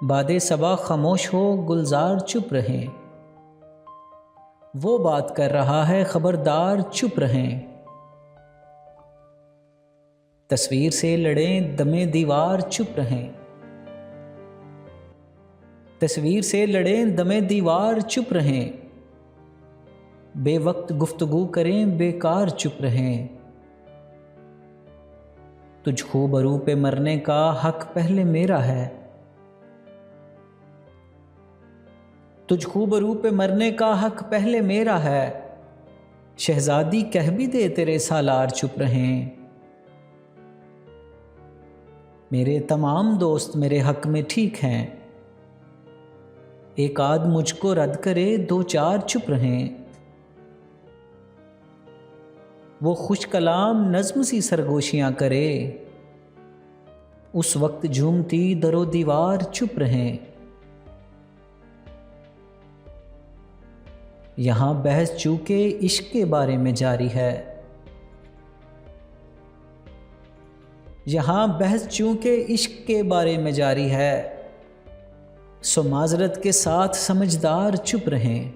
बादे सबा खामोश हो, गुलजार चुप रहें। वो बात कर रहा है, खबरदार चुप रहें। तस्वीर से लड़ें दमे दीवार, चुप रहें। तस्वीर से लड़ें दमे दीवार, चुप रहें। बेवक्त गुफ्तगू करें, बेकार चुप रहें। तुझ खूबरू पे मरने का हक पहले मेरा है। तुझ खूबरू पे मरने का हक पहले मेरा है। शहजादी कह भी दे तेरे सालार चुप रहें। मेरे तमाम दोस्त मेरे हक में ठीक हैं। एक आध मुझको रद्द करे, दो चार चुप रहें। वो खुश कलाम नज़्म सी सरगोशियाँ करे, उस वक्त झूमती दरो दीवार चुप रहें। यहाँ बहस चूके इश्क के बारे में जारी है। यहाँ बहस चूके इश्क के बारे में जारी है। सो माजरत के साथ समझदार चुप रहें।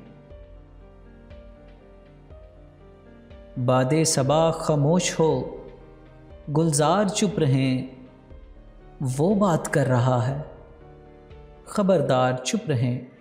बादे सबा खामोश हो, गुलजार चुप रहें। वो बात कर रहा है, खबरदार चुप रहें।